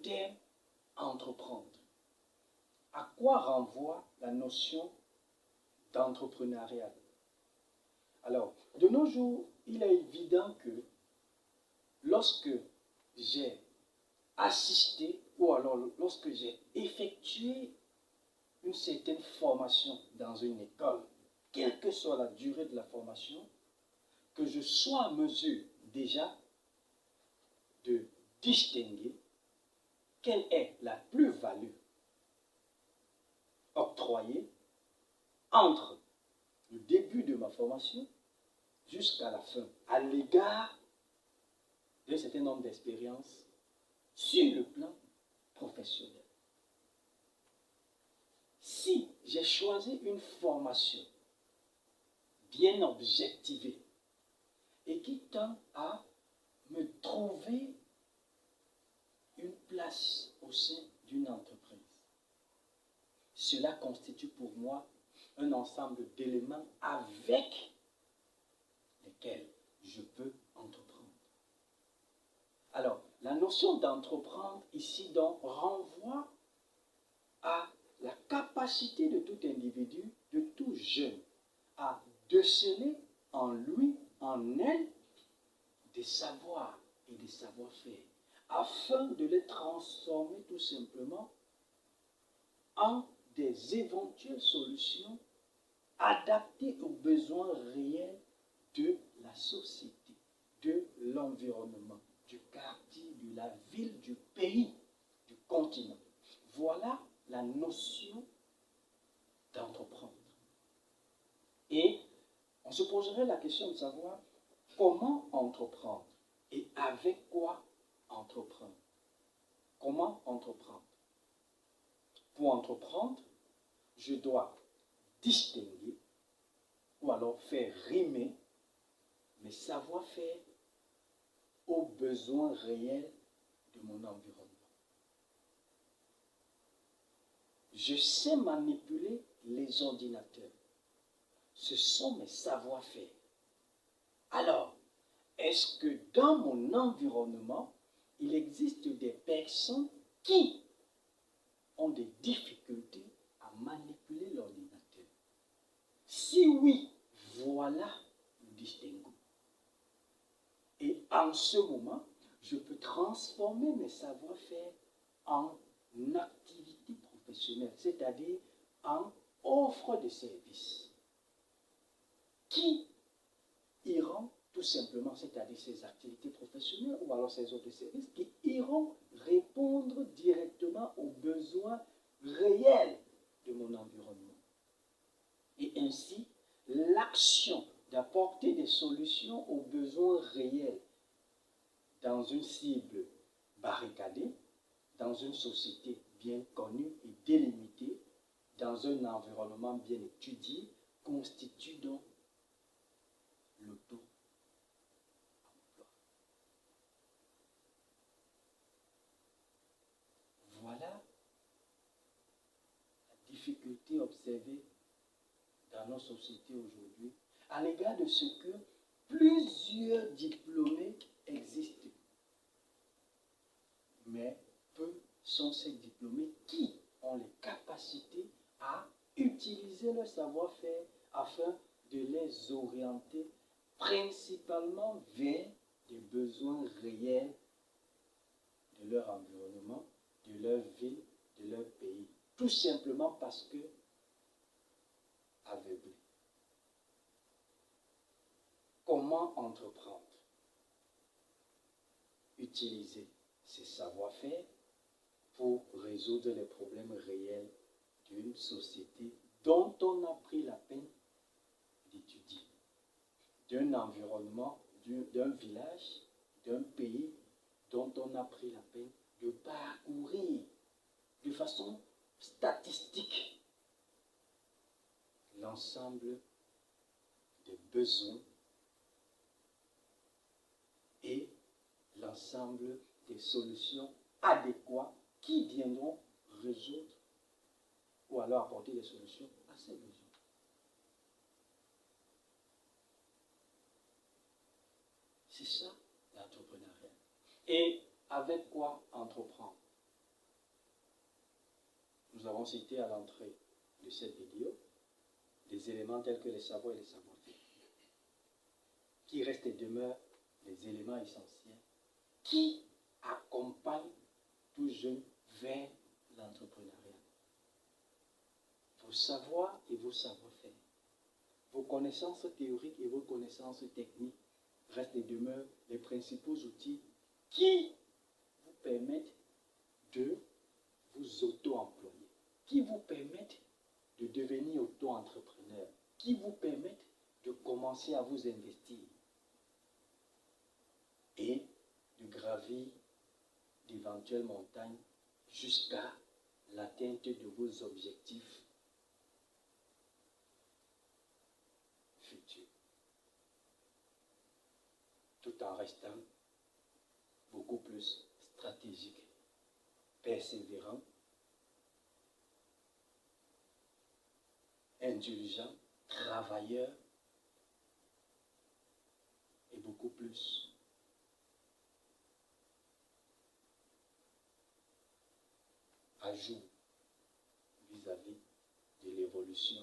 terme entreprendre. À quoi renvoie la notion d'entrepreneuriat? Alors, de nos jours, il est évident que lorsque j'ai assisté ou alors lorsque j'ai effectué une certaine formation dans une école, quelle que soit la durée de la formation, que je sois en mesure déjà de distinguer quelle est la plus-value octroyée entre le début de ma formation jusqu'à la fin, à l'égard d'un certain nombre d'expériences sur le plan professionnel. Si j'ai choisi une formation bien objectivée et qui tend à me trouver une place au sein d'une entreprise, cela constitue pour moi un ensemble d'éléments avec lesquels je peux entreprendre. Alors, la notion d'entreprendre ici donc renvoie à la capacité de tout individu, de tout jeune, à déceler en lui, en elle, des savoirs et des savoir-faire, afin de les transformer tout simplement en des éventuelles solutions adaptées aux besoins réels de la société, de l'environnement, du quartier, de la ville, du pays, du continent. Voilà la notion d'entreprendre. Et on se poserait la question de savoir comment entreprendre et avec quoi entreprendre. Comment entreprendre? Pour entreprendre, je dois distinguer ou alors faire rimer mes savoir-faire aux besoins réels de mon environnement. Je sais manipuler les ordinateurs. Ce sont mes savoir-faire. Alors, est-ce que dans mon environnement, il existe des personnes qui ont des difficultés à manipuler l'ordinateur? Si oui, voilà le distinguo. Et en ce moment, je peux transformer mes savoir-faire en activité professionnelle, c'est-à-dire en offre de services qui iront tout simplement, c'est-à-dire ces activités professionnelles ou alors ces offres de services qui iront répondre directement aux besoins réels de mon environnement. Et ainsi, l'action d'apporter des solutions aux besoins réels dans une cible barricadée, dans une société bien connue et délimitée, dans un environnement bien étudié, constitue donc l'auto-emploi. Voilà la difficulté observée dans nos sociétés aujourd'hui à l'égard de ce que plusieurs diplômés existent. Mais peu sont ces diplômés qui ont les capacités à utiliser leur savoir-faire afin de les orienter principalement vers des besoins réels de leur environnement, de leur ville, de leur pays. Tout simplement parce que aveuglés. Comment entreprendre? Utiliser ces savoir-faire pour résoudre les problèmes réels d'une société dont on a pris la peine d'étudier, d'un environnement, d'un village, d'un pays dont on a pris la peine de parcourir de façon statistique l'ensemble des besoins et l'ensemble des solutions adéquates qui viendront résoudre ou alors apporter des solutions à ces besoins. C'est ça l'entrepreneuriat. Et avec quoi entreprendre? nous avons cité à l'entrée de cette vidéo des éléments tels que les savoirs et les savoir-faire, qui restent et demeurent les éléments essentiels qui accompagnent tout jeune vers l'entrepreneuriat. Vos savoirs et vos savoir-faire, vos connaissances théoriques et vos connaissances techniques restent et demeurent les principaux outils qui vous permettent de vous auto-employer, qui vous permettent de devenir auto-entrepreneur, qui vous permettent de commencer à vous investir et de gravir d'éventuelles montagnes jusqu'à l'atteinte de vos objectifs futurs, tout en restant beaucoup plus stratégique, persévérant, intelligent, travailleur et beaucoup plus à jour vis-à-vis de l'évolution